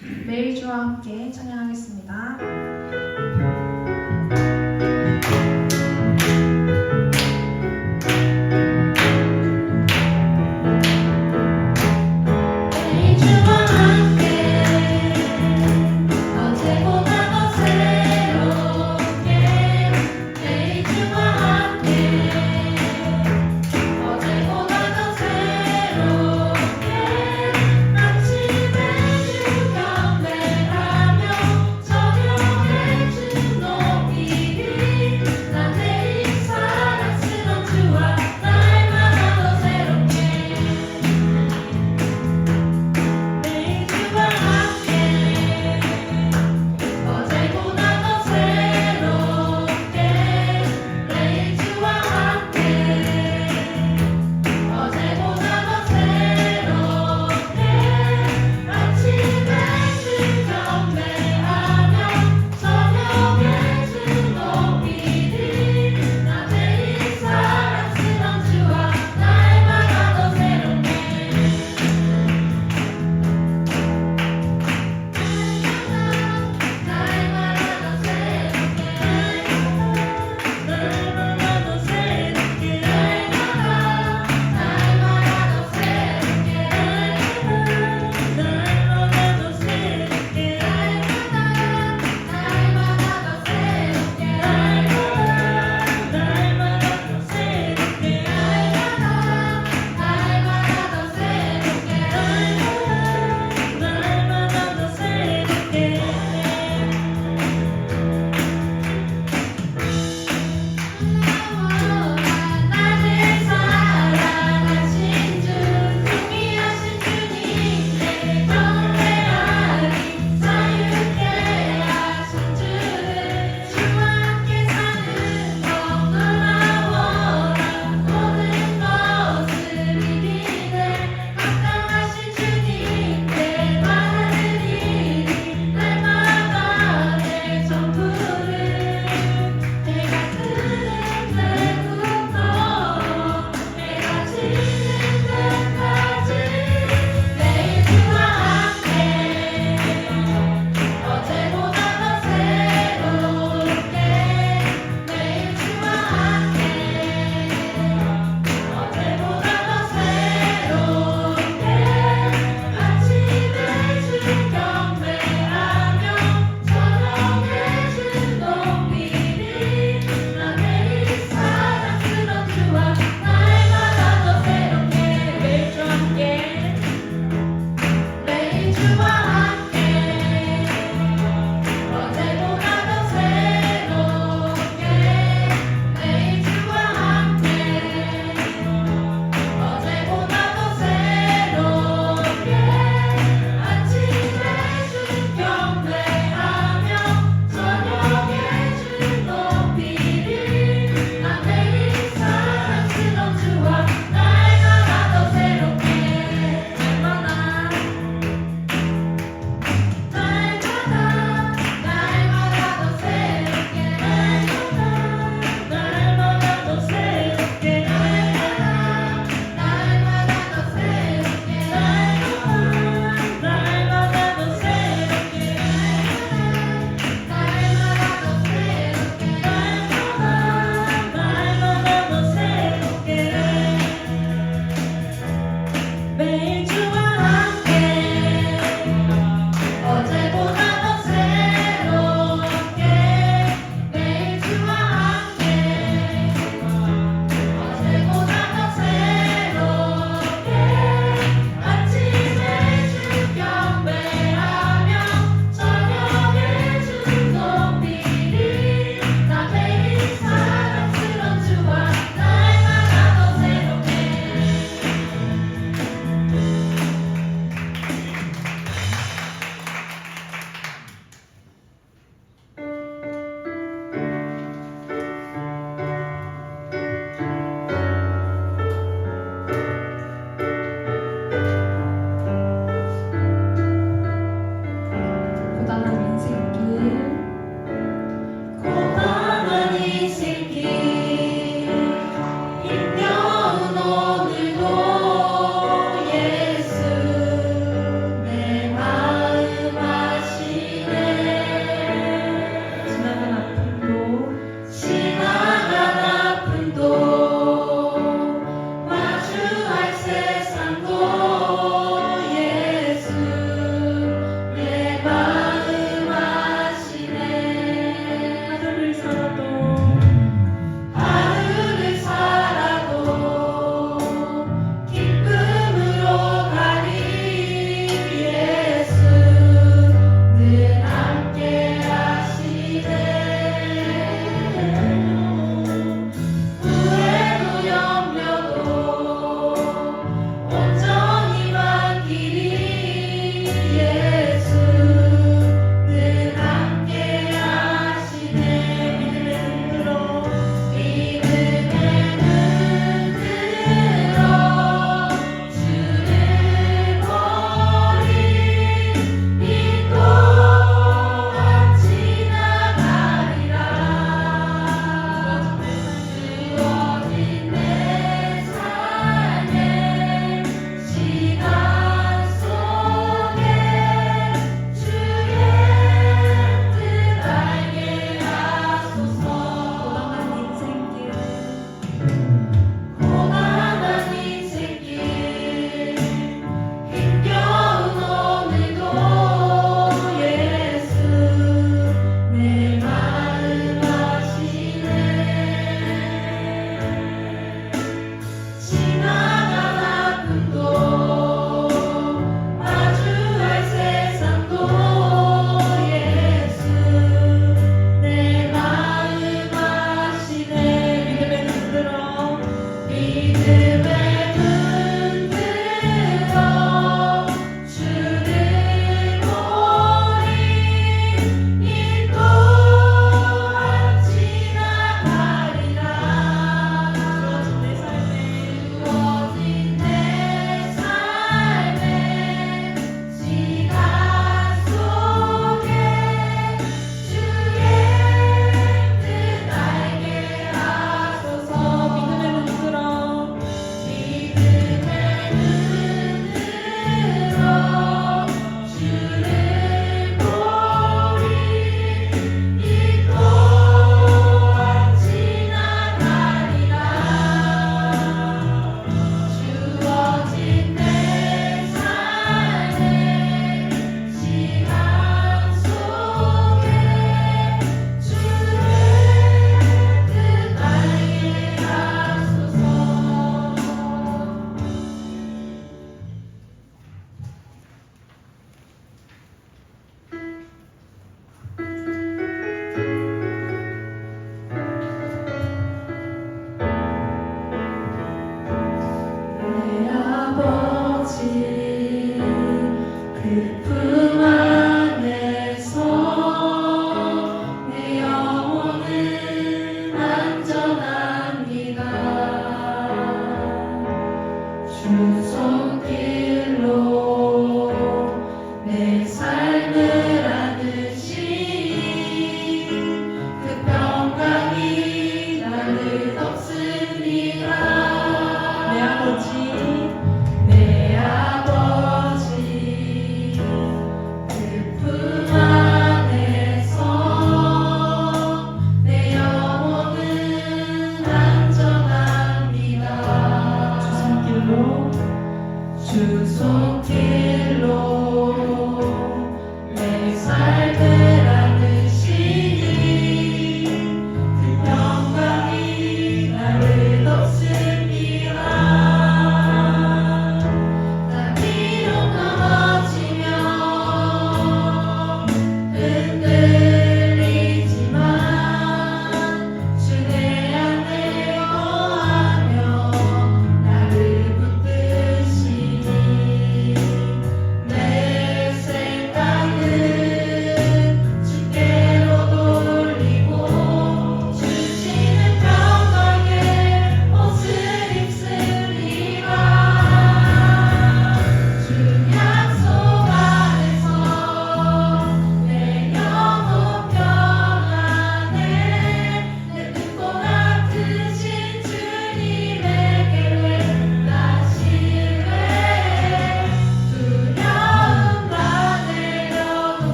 매일 주와 함께 찬양하겠습니다.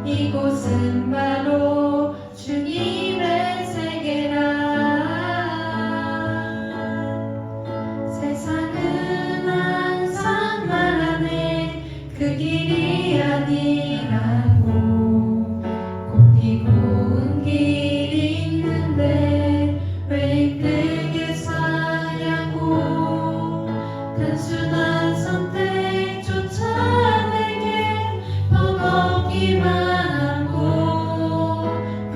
이곳은 바로 주님의 세계라. 세상은 항상 말하네 그 길이 아니라고. 곱디 고운 길이 있는데 왜 힘들게 사냐고. 단순한 선택조차 내게 버겁기만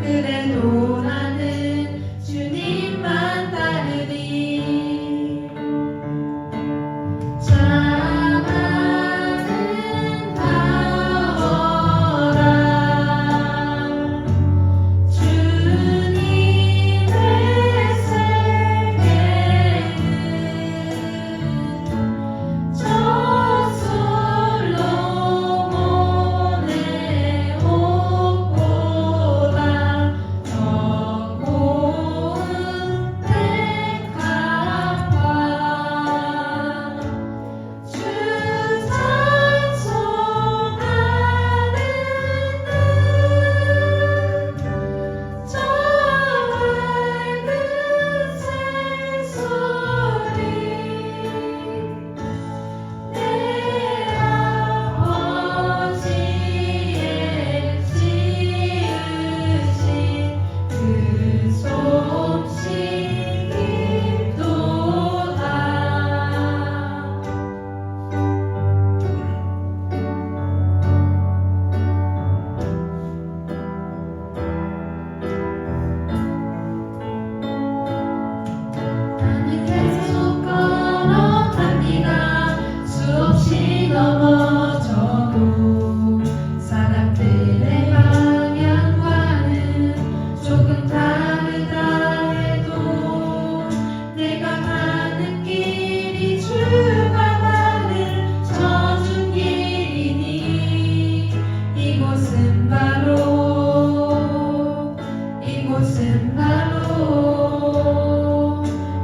그래도 나는 주님만 따르리. 자만은 다어라. 주님의 세계는 저술로 보내오.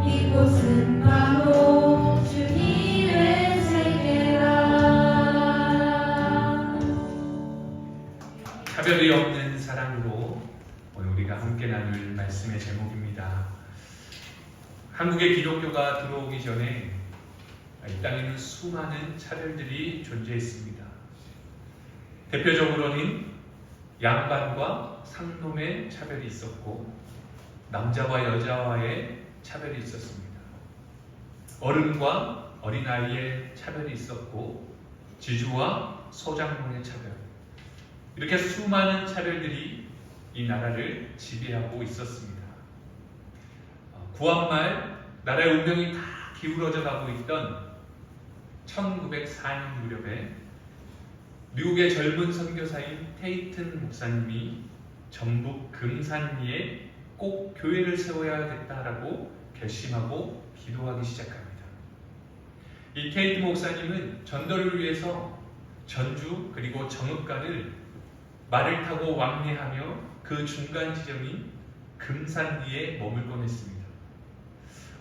이곳은 바로 주님의 세계라. 차별이 없는 사랑으로 오늘 우리가 함께 나눌 말씀의 제목입니다. 한국에 기독교가 들어오기 전에 이 땅에는 수많은 차별들이 존재했습니다. 대표적으로는 양반과 상놈의 차별이 있었고, 남자와 여자와의 차별이 있었습니다. 어른과 어린아이의 차별이 있었고, 지주와 소장농의 차별, 이렇게 수많은 차별들이 이 나라를 지배하고 있었습니다. 구한말 나라의 운명이 다 기울어져 가고 있던 1904년 무렵에 미국의 젊은 선교사인 테이튼 목사님이 전북 금산리에 꼭 교회를 세워야겠다라고 결심하고 기도하기 시작합니다. 이 테이튼 목사님은 전도를 위해서 전주 그리고 정읍가를 말을 타고 왕래하며 그 중간 지점인 금산리에 머물곤 했습니다.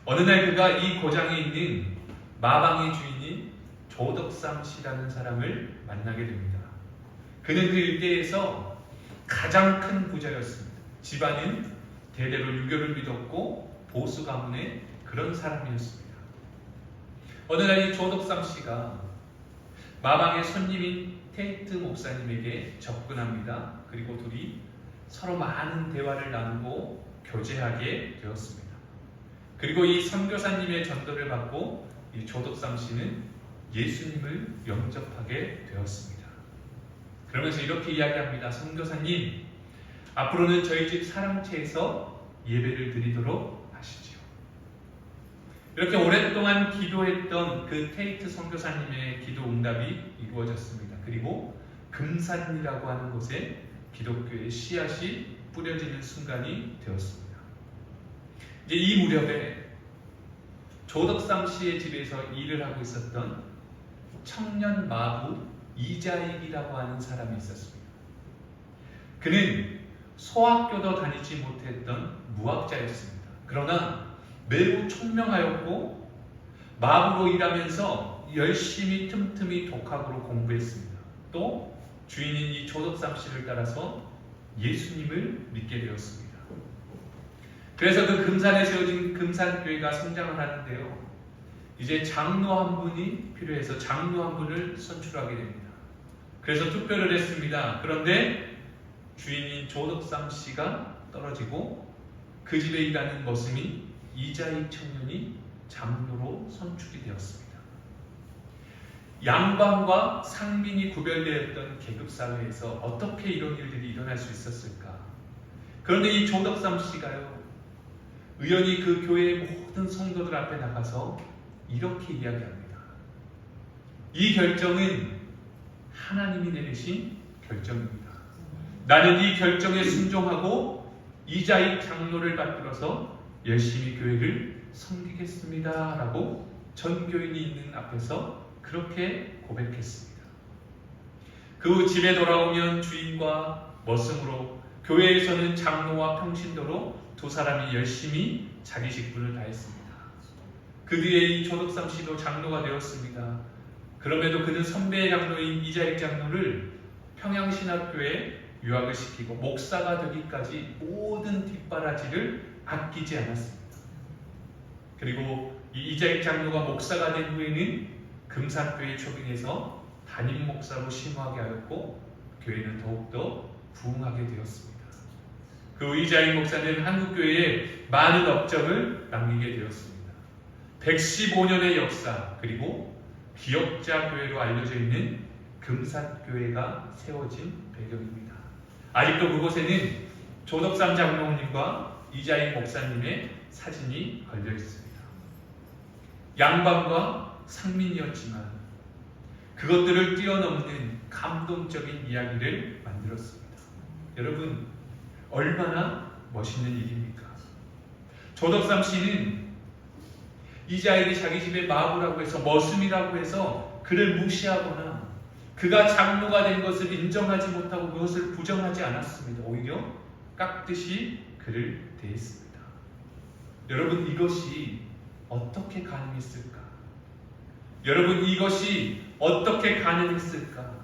어느 날 그가 이 고장에 있는 마방의 주인인 조덕삼 씨라는 사람을 만나게 됩니다. 그는 그 일대에서 가장 큰 부자였습니다. 집안은 대대로 유교를 믿었고 보수 가문의 그런 사람이었습니다. 어느 날 이 조덕삼 씨가 마방의 손님인 테이트 목사님에게 접근합니다. 그리고 둘이 서로 많은 대화를 나누고 교제하게 되었습니다. 그리고 이 선교사님의 전도를 받고 이 조덕삼 씨는 예수님을 영접하게 되었습니다. 그러면서 이렇게 이야기합니다. 선교사님, 앞으로는 저희 집 사랑채에서 예배를 드리도록 하시지요. 이렇게 오랫동안 기도했던 그 테이트 선교사님의 기도 응답이 이루어졌습니다. 그리고 금산이라고 하는 곳에 기독교의 씨앗이 뿌려지는 순간이 되었습니다. 이제 이 무렵에 조덕삼 씨의 집에서 일을 하고 있었던 청년 마부 이자익이라고 하는 사람이 있었습니다. 그는 소학교도 다니지 못했던 무학자였습니다. 그러나 매우 총명하였고 마부로 일하면서 열심히 틈틈이 독학으로 공부했습니다. 또 주인인 이 조덕삼 씨를 따라서 예수님을 믿게 되었습니다. 그래서 그 금산에 세워진 금산교회가 성장을 하는데요. 이제 장로 한 분이 필요해서 장로 한 분을 선출하게 됩니다. 그래서 투표를 했습니다. 그런데 주인인 조덕삼 씨가 떨어지고 그 집에 일하는 머슴인 이자익 청년이 장로로 선출이 되었습니다. 양반과 상민이 구별되었던 계급사회에서 어떻게 이런 일들이 일어날 수 있었을까? 그런데 이 조덕삼 씨가요, 의연히 그 교회의 모든 성도들 앞에 나가서 이렇게 이야기합니다. 이 결정은 하나님이 내리신 결정입니다. 나는 이 결정에 순종하고 이자익 장로를 받들어서 열심히 교회를 섬기겠습니다 라고 전 교인이 있는 앞에서 그렇게 고백했습니다. 그 후 집에 돌아오면 주인과 머슴으로, 교회에서는 장로와 평신도로 두 사람이 열심히 자기 직분을 다했습니다. 그 뒤에 이 조덕삼 씨도 장로가 되었습니다. 그럼에도 그는 선배 장로인 이자익 장로를 평양신학교에 유학을 시키고 목사가 되기까지 모든 뒷바라지를 아끼지 않았습니다. 그리고 이 이자익 장로가 목사가 된 후에는 금산교회 초빙에서 담임 목사로 심화하게 하였고 교회는 더욱더 부흥하게 되었습니다. 그 이자익 목사는 한국교회에 많은 업적을 남기게 되었습니다. 115년의 역사, 그리고 기역자 교회로 알려져 있는 금산교회가 세워진 배경입니다. 아직도 그곳에는 조덕삼 장로님과 이자익 목사님의 사진이 걸려 있습니다. 양반과 상민이었지만 그것들을 뛰어넘는 감동적인 이야기를 만들었습니다. 여러분, 얼마나 멋있는 일입니까? 조덕삼 씨는 이자익이 자기 집에 마부라고 해서, 머슴이라고 해서 그를 무시하거나 그가 장로가 된 것을 인정하지 못하고 그것을 부정하지 않았습니다. 오히려 깍듯이 그를 대했습니다. 여러분, 이것이 어떻게 가능했을까? 여러분, 이것이 어떻게 가능했을까?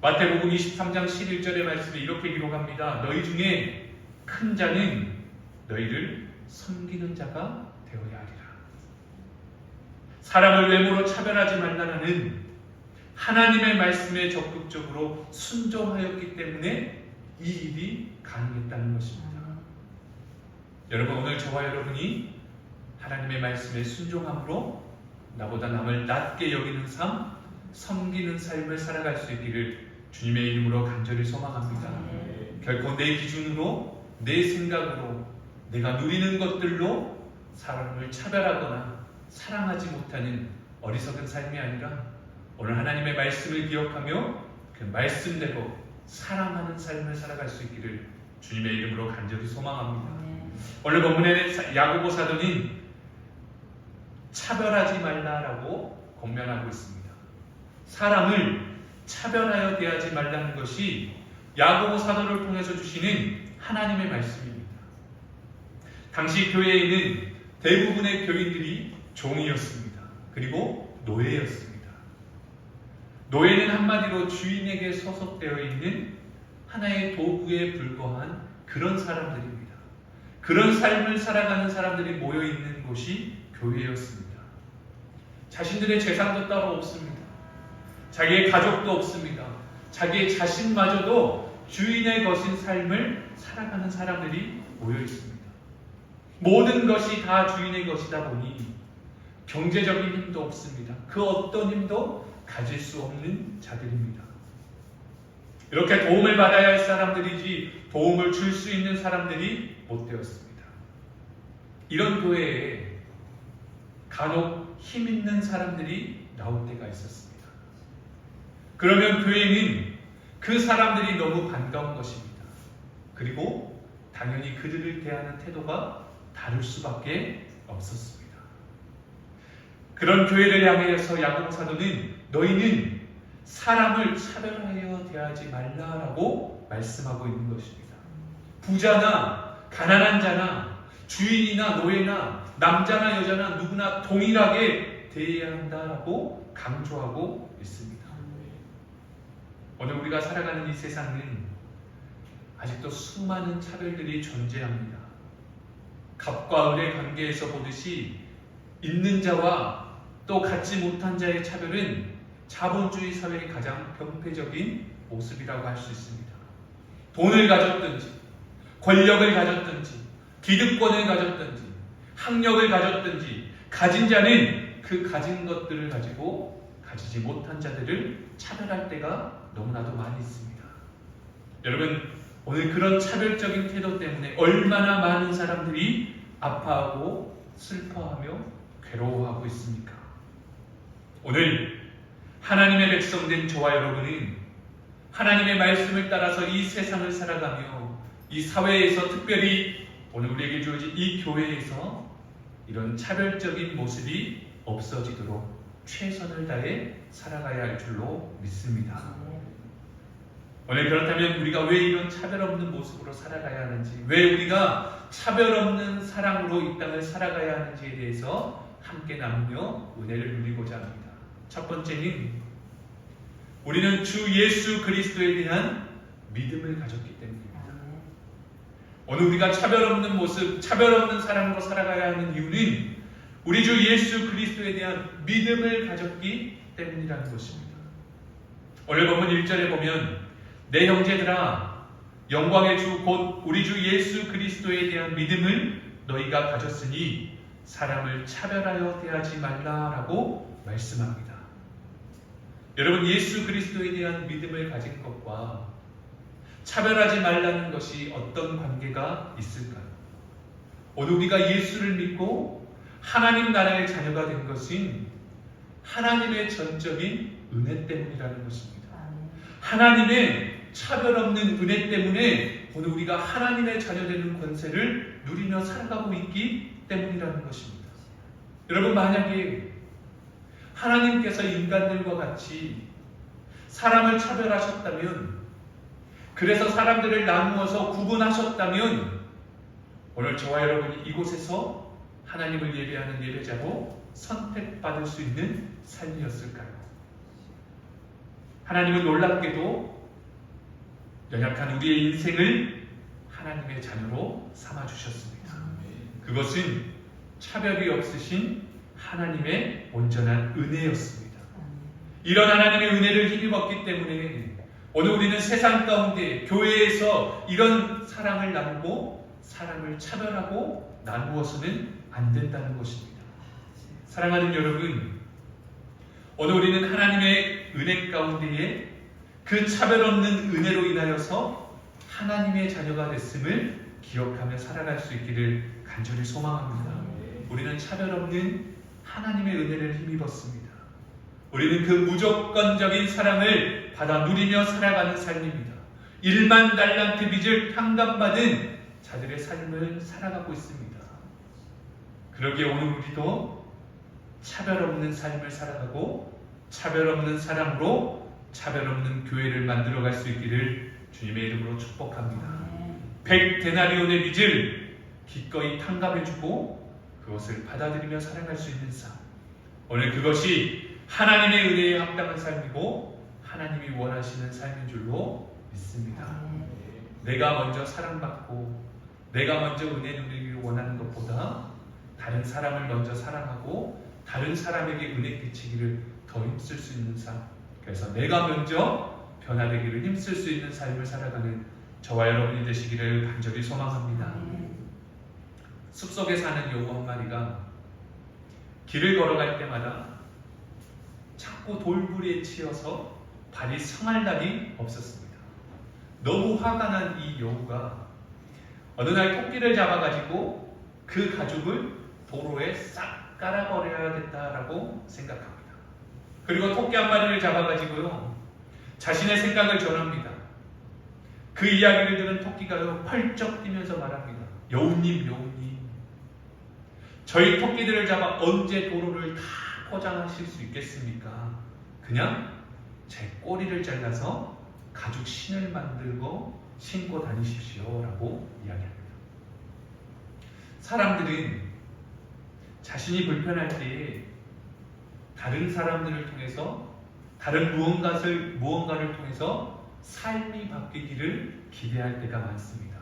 마태복음 23장 11절의 말씀에 이렇게 기록합니다. 너희 중에 큰 자는 너희를 섬기는 자가 되어야 하리라. 사람을 외모로 차별하지 말라는 하나님의 말씀에 적극적으로 순종하였기 때문에 이 일이 가능했다는 것입니다. 여러분, 오늘 저와 여러분이 하나님의 말씀에 순종함으로 나보다 남을 낮게 여기는 삶, 섬기는 삶을 살아갈 수 있기를 주님의 이름으로 간절히 소망합니다. 결코 내 기준으로, 내 생각으로, 내가 누리는 것들로 사람을 차별하거나 사랑하지 못하는 어리석은 삶이 아니라 오늘 하나님의 말씀을 기억하며 그 말씀대로 사랑하는 삶을 살아갈 수 있기를 주님의 이름으로 간절히 소망합니다. 오늘 본문에 야고보 사도는 차별하지 말라라고 권면하고 있습니다. 사람을 차별하여 대하지 말라는 것이 야고보 사도를 통해서 주시는 하나님의 말씀입니다. 당시 교회에는 대부분의 교인들이 종이었습니다. 그리고 노예였습니다. 노예는 한마디로 주인에게 소속되어 있는 하나의 도구에 불과한 그런 사람들입니다. 그런 삶을 살아가는 사람들이 모여있는 곳이 교회였습니다. 자신들의 재산도 따로 없습니다. 자기의 가족도 없습니다. 자기의 자신마저도 주인의 것인 삶을 살아가는 사람들이 모여 있습니다. 모든 것이 다 주인의 것이다 보니 경제적인 힘도 없습니다. 그 어떤 힘도 가질 수 없는 자들입니다. 이렇게 도움을 받아야 할 사람들이지 도움을 줄 수 있는 사람들이 못 되었습니다. 이런 교회에 간혹 힘 있는 사람들이 나올 때가 있었습니다. 그러면 교회는 그 사람들이 너무 반가운 것입니다. 그리고 당연히 그들을 대하는 태도가 다를 수밖에 없었습니다. 그런 교회를 향해서 야고보 사도는 너희는 사람을 차별하여 대하지 말라라고 말씀하고 있는 것입니다. 부자나 가난한 자나 주인이나 노예나 남자나 여자나 누구나 동일하게 대해야 한다라고 강조하고 있습니다. 오늘 우리가 살아가는 이 세상은 아직도 수많은 차별들이 존재합니다. 갑과 을의 관계에서 보듯이 있는 자와 또 갖지 못한 자의 차별은 자본주의 사회의 가장 병폐적인 모습이라고 할 수 있습니다. 돈을 가졌든지 권력을 가졌든지 기득권을 가졌든지 학력을 가졌든지 가진 자는 그 가진 것들을 가지고 가지지 못한 자들을 차별할 때가 너무나도 많이 있습니다. 여러분, 오늘 그런 차별적인 태도 때문에 얼마나 많은 사람들이 아파하고 슬퍼하며 괴로워하고 있습니까? 오늘 하나님의 백성된 저와 여러분은 하나님의 말씀을 따라서 이 세상을 살아가며 이 사회에서 특별히 오늘 우리에게 주어진 이 교회에서 이런 차별적인 모습이 없어지도록 최선을 다해 살아가야 할 줄로 믿습니다. 오늘 그렇다면 우리가 왜 이런 차별 없는 모습으로 살아가야 하는지, 왜 우리가 차별 없는 사랑으로 이 땅을 살아가야 하는지에 대해서 함께 나누며 은혜를 누리고자 합니다. 첫 번째는 우리는 주 예수 그리스도에 대한 믿음을 가졌기 때문입니다. 오늘 우리가 차별 없는 모습, 차별 없는 사랑으로 살아가야 하는 이유는 우리 주 예수 그리스도에 대한 믿음을 가졌기 때문이라는 것입니다. 오늘 본문 1절에 보면 내 형제들아 영광의 주 곧 우리 주 예수 그리스도에 대한 믿음을 너희가 가졌으니 사람을 차별하여 대하지 말라라고 말씀합니다. 여러분, 예수 그리스도에 대한 믿음을 가진 것과 차별하지 말라는 것이 어떤 관계가 있을까요? 오늘 우리가 예수를 믿고 하나님 나라의 자녀가 된 것은 하나님의 전적인 은혜 때문이라는 것입니다. 하나님의 차별 없는 은혜 때문에 오늘 우리가 하나님의 자녀되는 권세를 누리며 살아가고 있기 때문이라는 것입니다. 여러분, 만약에 하나님께서 인간들과 같이 사람을 차별하셨다면, 그래서 사람들을 나누어서 구분하셨다면 오늘 저와 여러분이 이곳에서 하나님을 예배하는 예배자로 선택받을 수 있는 삶이었을까요? 하나님은 놀랍게도 연약한 우리의 인생을 하나님의 자녀로 삼아주셨습니다. 그것은 차별이 없으신 하나님의 온전한 은혜였습니다. 이런 하나님의 은혜를 힘입었기 때문에 오늘 우리는 세상 가운데 교회에서 이런 사랑을 나누고 사람을 차별하고 나누어서는 안 된다는 것입니다. 사랑하는 여러분, 오늘 우리는 하나님의 은혜 가운데에 그 차별 없는 은혜로 인하여서 하나님의 자녀가 됐음을 기억하며 살아갈 수 있기를 간절히 소망합니다. 우리는 차별 없는 하나님의 은혜를 힘입었습니다. 우리는 그 무조건적인 사랑을 받아 누리며 살아가는 삶입니다. 1만 달란트 빚을 탕감받은 자들의 삶을 살아가고 있습니다. 그러기에 오늘 우리도 차별 없는 삶을 살아가고 차별 없는 사랑으로 차별 없는 교회를 만들어갈 수 있기를 주님의 이름으로 축복합니다. 100데나리온의 빚을 기꺼이 탕감해주고 그것을 받아들이며 살아갈 수 있는 삶, 오늘 그것이 하나님의 은혜에 합당한 삶이고 하나님이 원하시는 삶인 줄로 믿습니다. 내가 먼저 사랑받고 내가 먼저 은혜 누리기를 원하는 것보다 다른 사람을 먼저 사랑하고 다른 사람에게 은혜 끼치기를 더 힘쓸 수 있는 삶, 그래서 내가 먼저 변화되기를 힘쓸 수 있는 삶을 살아가는 저와 여러분이 되시기를 간절히 소망합니다. 숲속에 사는 여우 한 마리가 길을 걸어갈 때마다 자꾸 돌부리에 치여서 발이 상할 날이 없었습니다. 너무 화가 난 이 여우가 어느 날 토끼를 잡아가지고 그 가죽을 도로에 싹 깔아버려야겠다라고 생각합니다. 그리고 토끼 한 마리를 잡아가지고요, 자신의 생각을 전합니다. 그 이야기를 들은 토끼가요, 펄쩍 뛰면서 말합니다. 여우님, 저희 토끼들을 잡아 언제 도로를 다 포장하실 수 있겠습니까? 그냥 제 꼬리를 잘라서 가죽 신을 만들고 신고 다니십시오 라고 이야기합니다. 사람들은 자신이 불편할 때에 다른 사람들을 통해서 다른 무언가를 통해서 삶이 바뀌기를 기대할 때가 많습니다.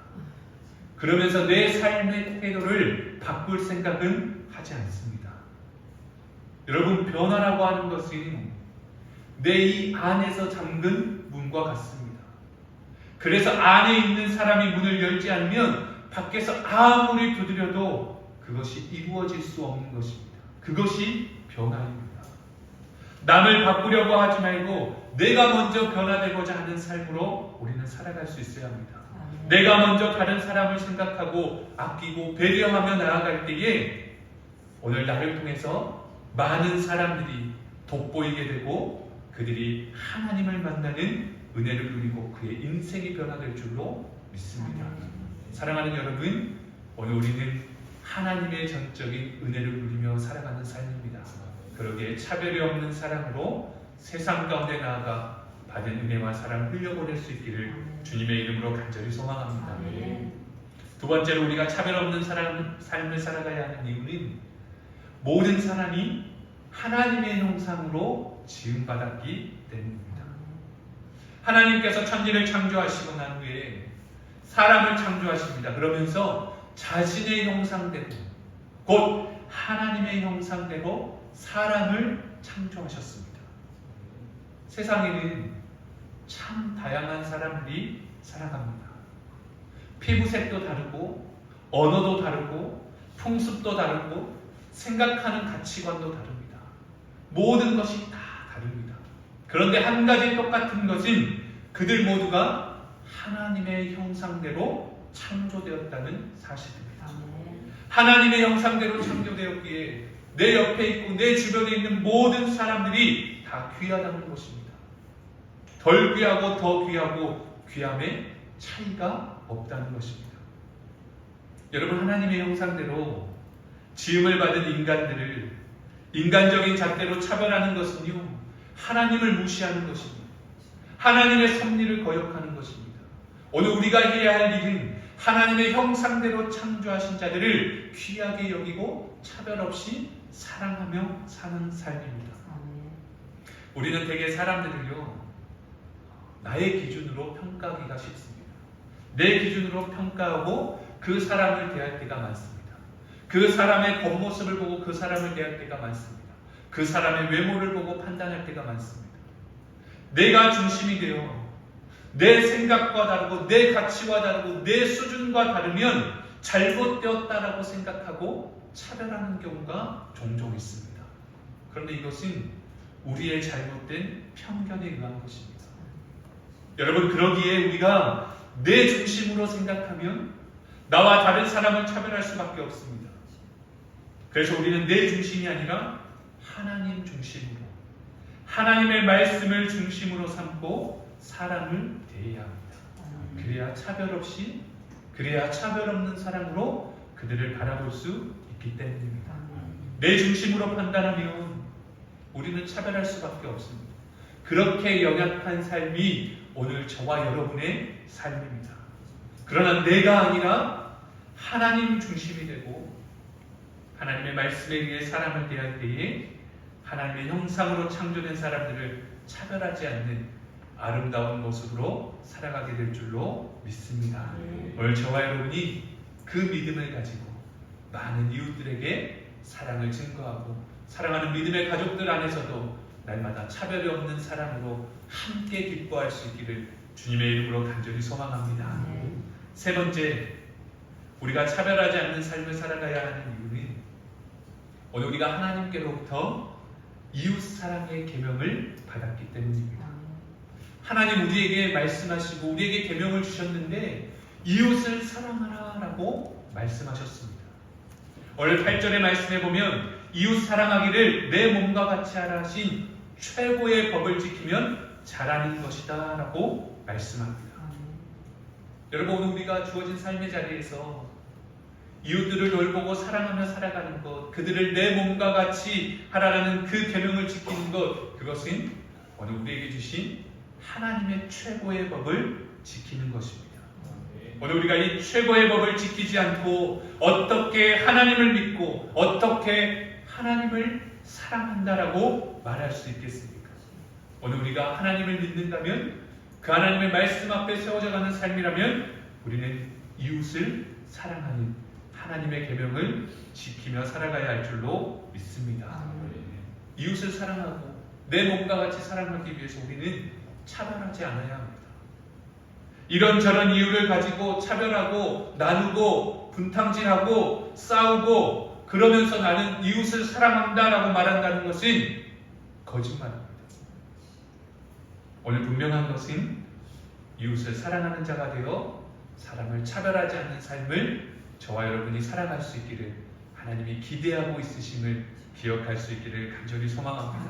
그러면서 내 삶의 태도를 바꿀 생각은 하지 않습니다. 여러분, 변화라고 하는 것은 내 이 안에서 잠근 문과 같습니다. 그래서 안에 있는 사람이 문을 열지 않으면 밖에서 아무리 두드려도 그것이 이루어질 수 없는 것입니다. 그것이 변화입니다. 남을 바꾸려고 하지 말고 내가 먼저 변화되고자 하는 삶으로 우리는 살아갈 수 있어야 합니다. 내가 먼저 다른 사람을 생각하고 아끼고 배려하며 나아갈 때에 오늘 나를 통해서 많은 사람들이 돋보이게 되고 그들이 하나님을 만나는 은혜를 누리고 그의 인생이 변화될 줄로 믿습니다. 사랑하는 여러분, 오늘 우리는 하나님의 전적인 은혜를 누리며 살아가는 삶입니다. 그러기에 차별이 없는 사랑으로 세상 가운데 나아가 받은 은혜와 사랑을 흘려보낼 수 있기를 주님의 이름으로 간절히 소망합니다. 두 번째로 우리가 차별 없는 삶을 살아가야 하는 이유는 모든 사람이 하나님의 형상으로 지음받았기 때문입니다. 하나님께서 천지를 창조하시고 난 후에 사람을 창조하십니다. 그러면서 자신의 형상대로, 곧 하나님의 형상대로 사람을 창조하셨습니다. 세상에는 참 다양한 사람들이 살아갑니다. 피부색도 다르고 언어도 다르고 풍습도 다르고 생각하는 가치관도 다릅니다. 모든 것이 다 다릅니다. 그런데 한 가지 똑같은 것은 그들 모두가 하나님의 형상대로 창조되었다는 사실입니다. 하나님의 형상대로 창조되었기에 내 옆에 있고 내 주변에 있는 모든 사람들이 다 귀하다는 것입니다. 덜 귀하고 더 귀하고 귀함에 차이가 없다는 것입니다. 여러분, 하나님의 형상대로 지음을 받은 인간들을 인간적인 잣대로 차별하는 것은요, 하나님을 무시하는 것입니다. 하나님의 섭리를 거역하는 것입니다. 오늘 우리가 해야 할 일은 하나님의 형상대로 창조하신 자들을 귀하게 여기고 차별 없이 사랑하며 사는 삶입니다. 우리는 대개 사람들을요, 나의 기준으로 평가하기가 쉽습니다. 내 기준으로 평가하고 그 사람을 대할 때가 많습니다. 그 사람의 겉모습을 보고 그 사람을 대할 때가 많습니다. 그 사람의 외모를 보고 판단할 때가 많습니다. 내가 중심이 되어 내 생각과 다르고 내 가치와 다르고 내 수준과 다르면 잘못되었다라고 생각하고 차별하는 경우가 종종 있습니다. 그런데 이것은 우리의 잘못된 편견에 의한 것입니다. 여러분, 그러기에 우리가 내 중심으로 생각하면 나와 다른 사람을 차별할 수밖에 없습니다. 그래서 우리는 내 중심이 아니라 하나님 중심으로, 하나님의 말씀을 중심으로 삼고 사람을 대해야 합니다. 그래야 차별 없이, 그래야 차별 없는 사랑으로 그들을 바라볼 수 있기 때문입니다. 내 중심으로 판단하면 우리는 차별할 수밖에 없습니다. 그렇게 연약한 삶이 오늘 저와 여러분의 삶입니다. 그러나 내가 아니라 하나님 중심이 되고 하나님의 말씀에 의해 사람을 대할 때에 하나님의 형상으로 창조된 사람들을 차별하지 않는 아름다운 모습으로 살아가게 될 줄로 믿습니다. 오늘 저와 여러분이 그 믿음을 가지고 많은 이웃들에게 사랑을 증거하고 사랑하는 믿음의 가족들 안에서도 날마다 차별이 없는 사랑으로 함께 기뻐할 수 있기를 주님의 이름으로 간절히 소망합니다. 세 번째, 우리가 차별하지 않는 삶을 살아가야 하는 이유는 오늘 우리가 하나님께로부터 이웃 사랑의 계명을 받았기 때문입니다. 하나님 우리에게 말씀하시고 우리에게 계명을 주셨는데 이웃을 사랑하라 라고 말씀하셨습니다. 오늘 8절의 말씀에 보면 이웃 사랑하기를 내 몸과 같이 하라 하신 최고의 법을 지키면 잘하는 것이다 라고 말씀합니다. 여러분, 오늘 우리가 주어진 삶의 자리에서 이웃들을 돌보고 사랑하며 살아가는 것, 그들을 내 몸과 같이 하라라는 그 계명을 지키는 것, 그것은 오늘 우리에게 주신 하나님의 최고의 법을 지키는 것입니다. 오늘 우리가 이 최고의 법을 지키지 않고 어떻게 하나님을 믿고 어떻게 하나님을 사랑한다라고 말할 수 있겠습니까? 오늘 우리가 하나님을 믿는다면, 그 하나님의 말씀 앞에 세워져가는 삶이라면 우리는 이웃을 사랑하는 하나님의 계명을 지키며 살아가야 할 줄로 믿습니다. 이웃을 사랑하고 내 몸과 같이 사랑하기 위해서 우리는 차별하지 않아야 합니다. 이런저런 이유를 가지고 차별하고 나누고 분탕질하고 싸우고 그러면서 나는 이웃을 사랑한다라고 말한다는 것은 거짓말입니다. 오늘 분명한 것은 이웃을 사랑하는 자가 되어 사람을 차별하지 않는 삶을 저와 여러분이 살아갈 수 있기를 하나님이 기대하고 있으심을 기억할 수 있기를 간절히 소망합니다.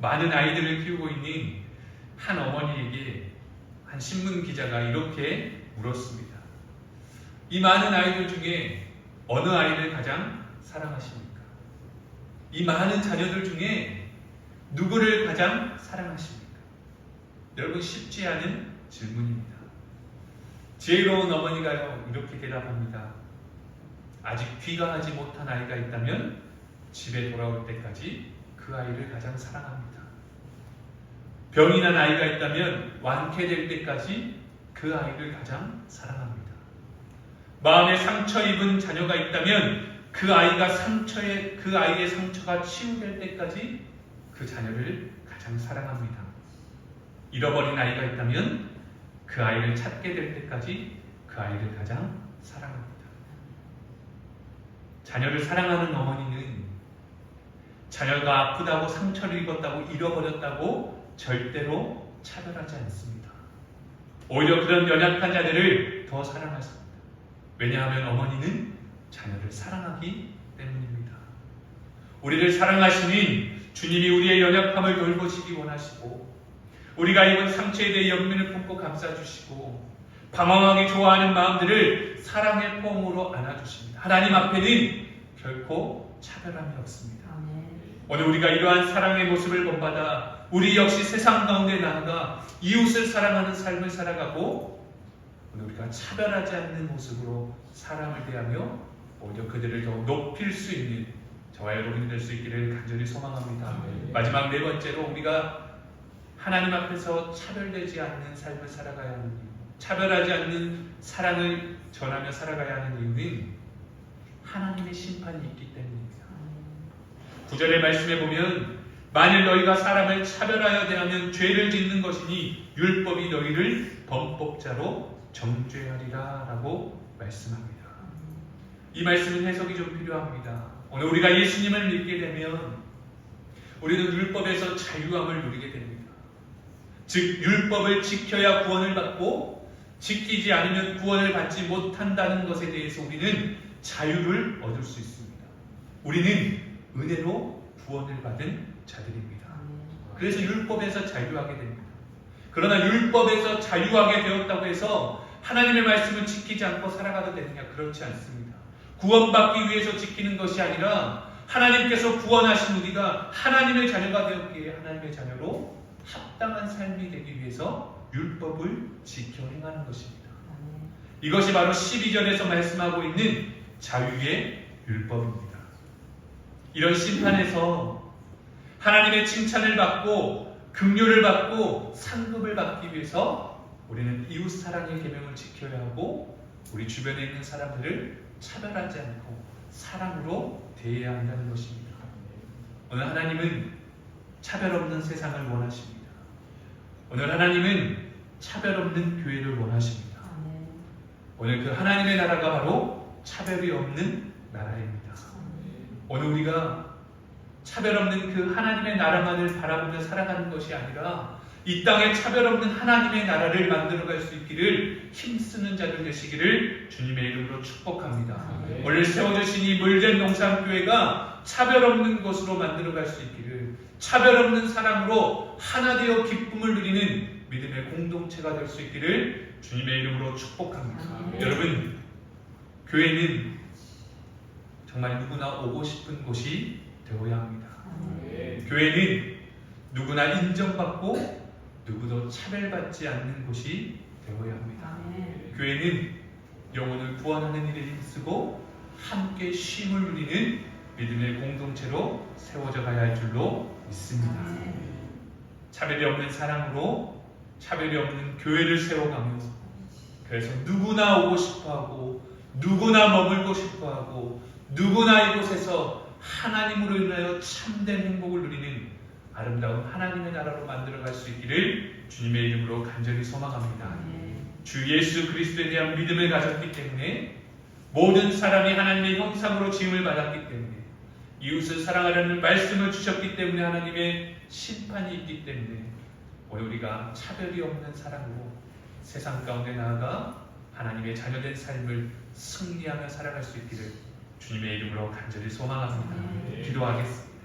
많은 아이들을 키우고 있는 한 어머니에게 한 신문 기자가 이렇게 물었습니다. 이 많은 아이들 중에 어느 아이를 가장 사랑하십니까? 이 많은 자녀들 중에 누구를 가장 사랑하십니까? 여러분, 쉽지 않은 질문입니다. 지혜로운 어머니가요, 이렇게 대답합니다. 아직 귀가하지 못한 아이가 있다면 집에 돌아올 때까지 그 아이를 가장 사랑합니다. 병이 난 아이가 있다면 완쾌될 때까지 그 아이를 가장 사랑합니다. 마음에 상처 입은 자녀가 있다면 그 아이의 상처가 치유될 때까지 그 자녀를 가장 사랑합니다. 잃어버린 아이가 있다면 그 아이를 찾게 될 때까지 그 아이를 가장 사랑합니다. 자녀를 사랑하는 어머니는 자녀가 아프다고 상처를 입었다고 잃어버렸다고 절대로 차별하지 않습니다. 오히려 그런 연약한 자들을 더 사랑하십니다. 왜냐하면 어머니는 자녀를 사랑하기 때문입니다. 우리를 사랑하시는 주님이 우리의 연약함을 돌보시기 원하시고 우리가 입은 상처에 대해 연민을 품고 감싸주시고 방황하기 좋아하는 마음들을 사랑의 포옹으로 안아주십니다. 하나님 앞에는 결코 차별함이 없습니다. 오늘 우리가 이러한 사랑의 모습을 본받아 우리 역시 세상 가운데 나아가 이웃을 사랑하는 삶을 살아가고 우리가 차별하지 않는 모습으로 사람을 대하며 오히려 그들을 더 높일 수 있는 저와 여러분이 될 수 있기를 간절히 소망합니다. 마지막 네 번째로 우리가 하나님 앞에서 차별되지 않는 삶을 살아가야 하는 이유, 차별하지 않는 사랑을 전하며 살아가야 하는 이유는 하나님의 심판이 있기 때문입니다. 9절의 말씀에 보면 만일 너희가 사람을 차별하여 대하면 죄를 짓는 것이니 율법이 너희를 범법자로 정죄하리라 라고 말씀합니다. 이 말씀은 해석이 좀 필요합니다. 오늘 우리가 예수님을 믿게 되면 우리는 율법에서 자유함을 누리게 됩니다. 즉 율법을 지켜야 구원을 받고 지키지 않으면 구원을 받지 못한다는 것에 대해서 우리는 자유를 얻을 수 있습니다. 우리는 은혜로 구원을 받은 자들입니다. 그래서 율법에서 자유하게 됩니다. 그러나 율법에서 자유하게 되었다고 해서 하나님의 말씀을 지키지 않고 살아가도 되느냐? 그렇지 않습니다. 구원받기 위해서 지키는 것이 아니라 하나님께서 구원하신 우리가 하나님의 자녀가 되었기에 하나님의 자녀로 합당한 삶이 되기 위해서 율법을 지켜 행하는 것입니다. 이것이 바로 12절에서 말씀하고 있는 자유의 율법입니다. 이런 심판에서 하나님의 칭찬을 받고 긍휼을 받고 상급을 받기 위해서 우리는 이웃 사랑의 계명을 지켜야 하고 우리 주변에 있는 사람들을 차별하지 않고 사랑으로 대해야 한다는 것입니다. 오늘 하나님은 차별 없는 세상을 원하십니다. 오늘 하나님은 차별 없는 교회를 원하십니다. 오늘 그 하나님의 나라가 바로 차별이 없는 나라입니다. 오늘 우리가 차별 없는 그 하나님의 나라만을 바라보며 살아가는 것이 아니라 이 땅에 차별 없는 하나님의 나라를 만들어갈 수 있기를 힘쓰는 자들 되시기를 주님의 이름으로 축복합니다. 오늘 세워주신 이 물된 농산교회가 차별 없는 것으로 만들어갈 수 있기를, 차별 없는 사랑으로 하나 되어 기쁨을 누리는 믿음의 공동체가 될 수 있기를 주님의 이름으로 축복합니다. 여러분, 교회는 정말 누구나 오고 싶은 곳이 되어야 합니다. 교회는 누구나 인정받고 누구도 차별받지 않는 곳이 되어야 합니다. 교회는 영혼을 구원하는 일에 힘쓰고 함께 쉼을 누리는 믿음의 공동체로 세워져 가야 할 줄로 믿습니다. 차별이 없는 사랑으로 차별이 없는 교회를 세워가며 그래서 누구나 오고 싶어하고 누구나 머물고 싶어하고 누구나 이곳에서 하나님으로 인하여 참된 행복을 누리는 아름다운 하나님의 나라로 만들어갈 수 있기를 주님의 이름으로 간절히 소망합니다. 주 예수 그리스도에 대한 믿음을 가졌기 때문에 모든 사람이 하나님의 형상으로 지음을 받았기 때문에 이웃을 사랑하려는 말씀을 주셨기 때문에 하나님의 심판이 있기 때문에 오늘 우리가 차별이 없는 사랑으로 세상 가운데 나아가 하나님의 자녀된 삶을 승리하며 살아갈 수 있기를 주님의 이름으로 간절히 소망합니다. 기도하겠습니다.